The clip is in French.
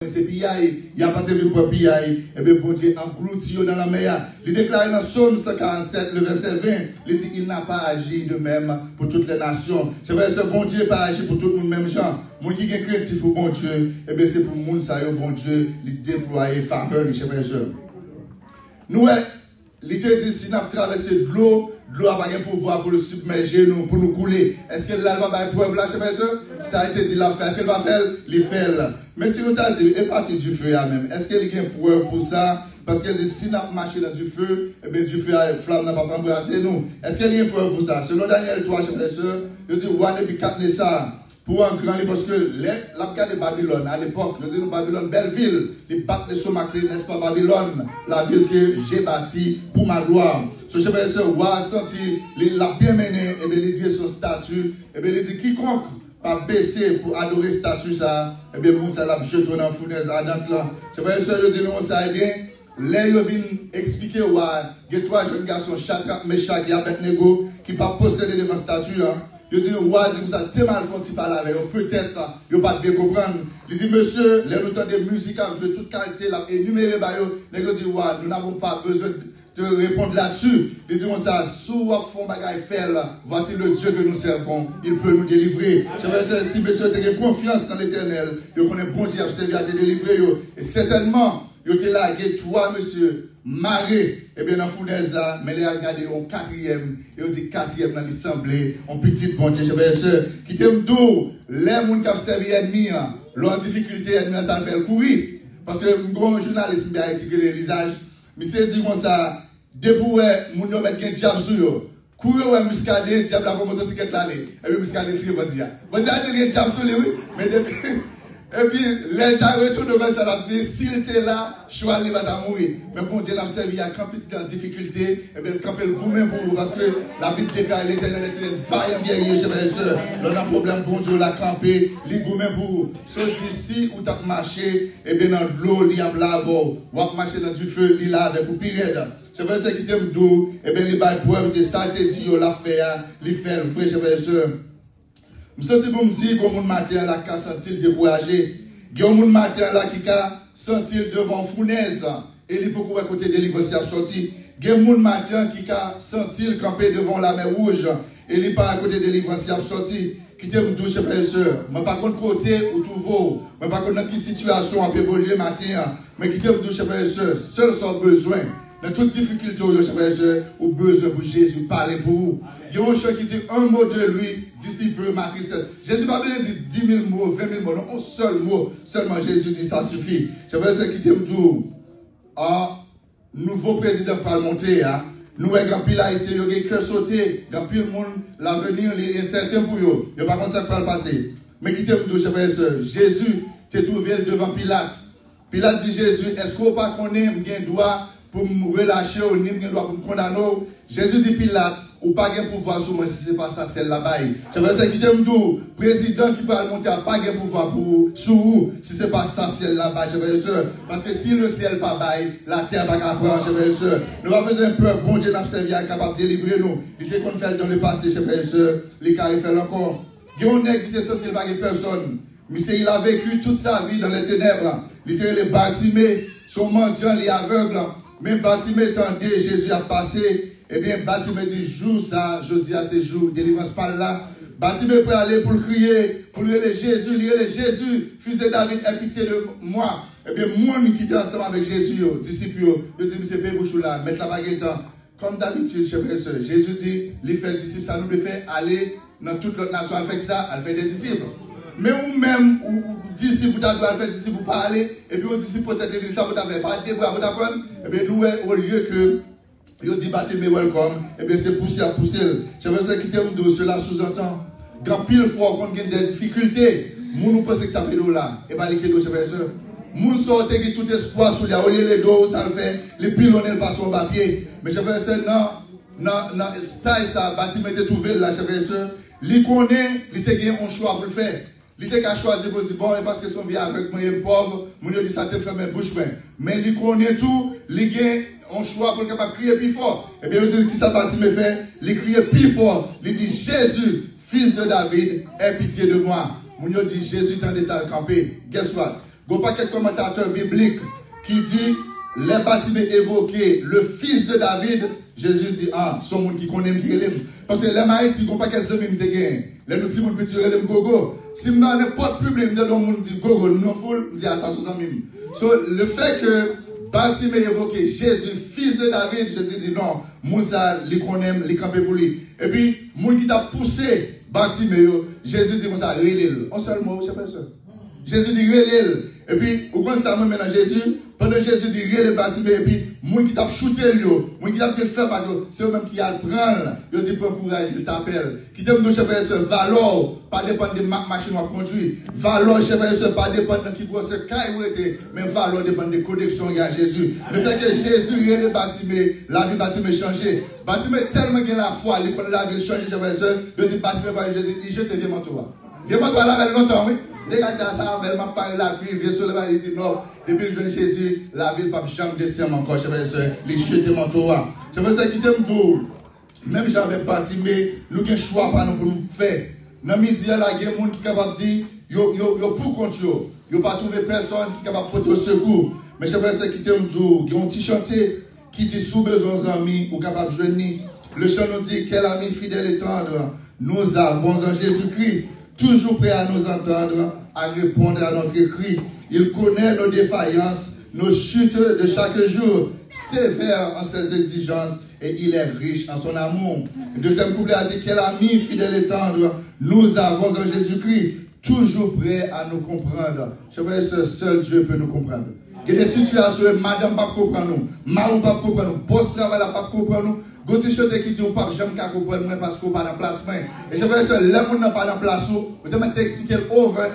c'est piaille, il n'y a pas de vie pour piaille, et bien bon Dieu englouti dans la mer. Il déclare dans Psaume 147, le verset 20, il dit il n'a pas agi de même pour toutes les nations. C'est vrai, ce bon Dieu n'a pas agi pour tout le monde, même genre. Moi qui est créatif pour bon Dieu, et bien c'est pour le monde, ça y est, bon Dieu, il déploie faveur, les frères et sœurs. Nous, il te dit si nous avons traversé de l'eau n'a pas de pouvoir pour le submerger, pour nous couler. Est-ce qu'elle va faire preuve là, frères et sœurs? Ça a été dit la faire. Est-ce qu'elle va faire? Il fait là. Mais si nous t'avons dit, est parti du feu là même, est-ce qu'elle a une preuve pour ça? Parce qu'elle dit, si nous avons marché dans du feu, eh bien du feu, la flamme n'a pas embrasé nous. Est-ce qu'elle a une preuve pour ça? Selon Daniel 3, frères et sœurs, il dit, ouais, et puis 4 ça. Pour un grand, parce que l'application de Babylone, à l'époque, je dis Babylone, belle ville, les battent les somaclés, n'est-ce pas, Babylone, la ville que j'ai bâtie pour ma gloire. Ce chef et sœur, a senti, l'a bien mené, et bien, il dit son statut, et bien, il dit quiconque pas baisser pour adorer statut, ça, et bien, mon ça l'a jeté dans la fournaise ardente là. Chef et sœur, je dis non, ça, et bien, là, je viens expliquer, il y a 3 jeunes garçons, Shadrach, Meshach et Abednego, qui ne pas posséder devant statut, là. Je dis, ouais, dit, vous avez tellement mal font parler avec eux, peut-être, vous pas bien comprendre. Je dis, monsieur, les notes de musique, je toute qualité, là, énuméré, je dis, ouais, nous n'avons pas besoin de répondre là-dessus. Je dis, ça, sous fond bagaille faire, voici le Dieu que nous servons, il peut nous délivrer. Je veux dire, si monsieur a confiance dans l'éternel, il connaît bon Dieu, il a te délivrer, et certainement, il te lagué, toi, monsieur, maré, et bien dans la fournaise là, mais les a regardé en 4e, et on dit 4e dans l'assemblée, en petite bon Dieu, frères et sœurs, qui t'aiment d'où, les gens qui ont servi l'ennemi, leur difficulté, l'ennemi, ça fait courir. Parce que un grand journaliste qui a étudié l'usage, mais c'est dit comme ça, depuis que nous mettons un diable sur eux, courir ou muscadet, diable la motocyclette là, et puis muscadet tire bon Dieu. Bon Dieu a dit un diable sur lui, oui, mais depuis. Et puis, l'État retourne devant ça, l'a dit, s'il était là, choix il va mourir. Mais bon Dieu l'a servi à camper dans difficulté, et bien camper le gourmet pour vous, parce que la Bible déclare l'éternel est vaillant guerrier, chers frères et sœurs. L'on a un problème, bon Dieu l'a campé, les gourmet pour vous. Sauf d'ici où tu as marché, et bien dans l'eau, il y a l'avo, ou à marcher dans du feu, il lave pour pire. Chers frères et sœurs qui t'aiment d'eau, et bien les balles preuve de ça, te dit, l'a fait, il fait, frère, chers frères et sœurs. Je sens pour me dire que mon matin là qui senti découragé. Il y a un matin là qui a senti devant fournaise et il peut courir côté délivrance a sorti. Il y a un matin qui a senti camper devant la mer rouge et il pas à côté délivrance a sorti. Qui t'aime douce frères et sœurs. Mais pas contre côté où tout vaut. Mais pas contre dans quelle situation on peut évoluer matin. Mais qui t'aime douce frères et sœurs. Seul son besoin. Dans toute difficulté, frères et sœurs, au besoin pour Jésus, parler pour vous. Il y a un chant qui dit un mot de lui, disciple, matrice. Jésus n'a pas besoin de dire 10 000 mots, 20 000 mots, non, un seul mot. Seulement Jésus dit ça suffit. Frères et sœurs qui t'aiment tout. Un nouveau président parlementaire, nous avons pile là ici, il y a un cœur sauté, il y a pile monde, l'avenir est incertain pour eux. Il n'y a pas comme ça qui va le passer. Mais qui t'aime tout, frères et sœurs. Jésus t'est trouvé devant Pilate. Pilate dit Jésus, est-ce qu'on pas connaît un droit pour me relâcher ou ni me doit pour me condamner? Jésus dit Pilate, ou pas de pouvoir sur moi si ce n'est pas ça, c'est là-bas. C'est vrai, c'est qui t'aime d'où? Président qui peut monter à pas de pouvoir pour sur vous si ce n'est pas ça, c'est là-bas, c'est vrai, sœur. Parce que si le ciel pas bail, la terre pas capable, c'est vrai, sœur. Nous avons besoin d'un peuple, bon Dieu n'a servi à capable de délivrer nous. Il était qu'on fait dans le passé, c'est vrai, sœur. Les cas, il fait encore. Il y a un nègre qui était senti par personne. Mais il a vécu toute sa vie dans les ténèbres. Il était les bâtiments, son mendiant, les aveugles. Même Bartimée tendait, Jésus a passé. Eh bien, Bartimée dit, jour ça, je dis à ces jours, délivrance par là. Bartimée peut aller pour crier, pour lui Jésus, fils de David, aie pitié de moi. Eh bien, moi, qui était ensemble avec Jésus, disciples, je dis, c'est Pébouchou là, mettre la baguette. Comme d'habitude, chers frères et sœurs, Jésus dit, les faire disciples, ça nous fait aller dans toute l'autre nation, elle fait ça, elle fait des disciples. Mais ou même, ou disciples, vous doit faire disciples, vous parler, et puis, aux disciples, peut-être, ça vous avez pas de devoir, vous apprendre. Eh bien, nous, au lieu que, yo dit Bartimée welcome, et bien c'est poussé à pousser. Je veux dire que cela sous-entend. Quand pile fois qu'on a des difficultés, nous pensons que tu as fait là. Et bien les cadeaux, je veux dire. Nous sortons tout espoir sur les oliers, les dos, ça le fait, les pilonnés passent au papier. Mais je veux dire, non, ça, Bartimée était trouvé là, je veux dire. Il connaît, il a gagné un choix pour le faire. Il a choisi pour dire, bon, parce que son vie avec moi est pauvre, mon dit ça te fait mes bouches. Mais il connaît tout, il a un choix pour capable crier plus fort. Et bien, il dit, qui ça Bartimée fait? Il crie plus fort. Il dit, Jésus, fils de David, aie pitié de moi. Mon dit, Jésus tendait ça à camper. Guess what? il y a pas quelques commentateurs bibliques qui dit les Bartimée évoqués, le fils de David, Jésus dit, ah, son monde qui connaît qui relève. Parce que les Maïtis, ils n'ont pas quelques amis qui gagnent. Les petits gens qui relèvent gogo. Si nous n'avons pas de problème, nous avons dit gogo, nous avons foule, nous disons ça, c'est ça même. So, le fait que Bartimée évoqué Jésus, fils de David, Jésus dit non, Moussa, les connaît, les campé pour lui. Et puis, moun qui t'a poussé Bartimée, Jésus dit Moussa, relève. En seul mot, je sais pas ça. Jésus dit relève. Et puis, vous comprenez ça maintenant Jésus, pendant Jésus dit relève Bartimée, et puis, moun qui t'a shooté lui, moun qui t'a fait par lui, c'est eux-mêmes qui a le prendre, il dit prends courage, il t'appelle. Qui t'aime nous chef et valeur, pas dépendre de machine à conduire. Valeur chef et pas dépendre de qui grosse caille ou était, mais valeur dépend de connexion il y a Jésus. Le fait que Jésus relève Bartimée, la vie Bartimée changé. Bartimée tellement qu'il a la foi, il prend la vie changer chef et il dit Bartimée par Jésus, il jette viens toi. Viens toi là avec longtemps, oui. Dès qu'il a ça, elle m'a parlé la vie, viens sur le bas, il dit non, depuis que je viens de Jésus, la ville ne peut jamais descendre encore, je vais dire, les chutes de mon toit. Je vais dire, qui t'aime tout, même j'avais Bartimée, nous avons un choix pour nous faire. Dans le midi, il y a des gens qui sont capables de dire, yo pour contre yo, yo pas trouvé personne qui est capable de porter au secours. Mais je vais dire, qui t'aime tout, qui ont petit chanté, qui dit sous besoin d'amis, ou capable de jeûner. Le chant nous dit, quel ami fidèle et tendre, nous avons en Jésus-Christ. Toujours prêt à nous entendre, à répondre à notre cri. Il connaît nos défaillances, nos chutes de chaque jour, sévère en ses exigences, et il est riche en son amour. Le deuxième couplet a dit, quel ami fidèle et tendre, nous avons en Jésus-Christ, toujours prêt à nous comprendre. Je vois que seul Dieu peut nous comprendre. Il y a des situations où madame ne peut pas comprendre nous, Marou ne peut pas comprendre nous, boss travail ne peut pas comprendre nous. Goûtez chanter qui dit ou pas, j'aime qu'à comprendre parce qu'on n'a pas de place. Et je veux dire, les gens n'ont pas de place, vous devez m'expliquer over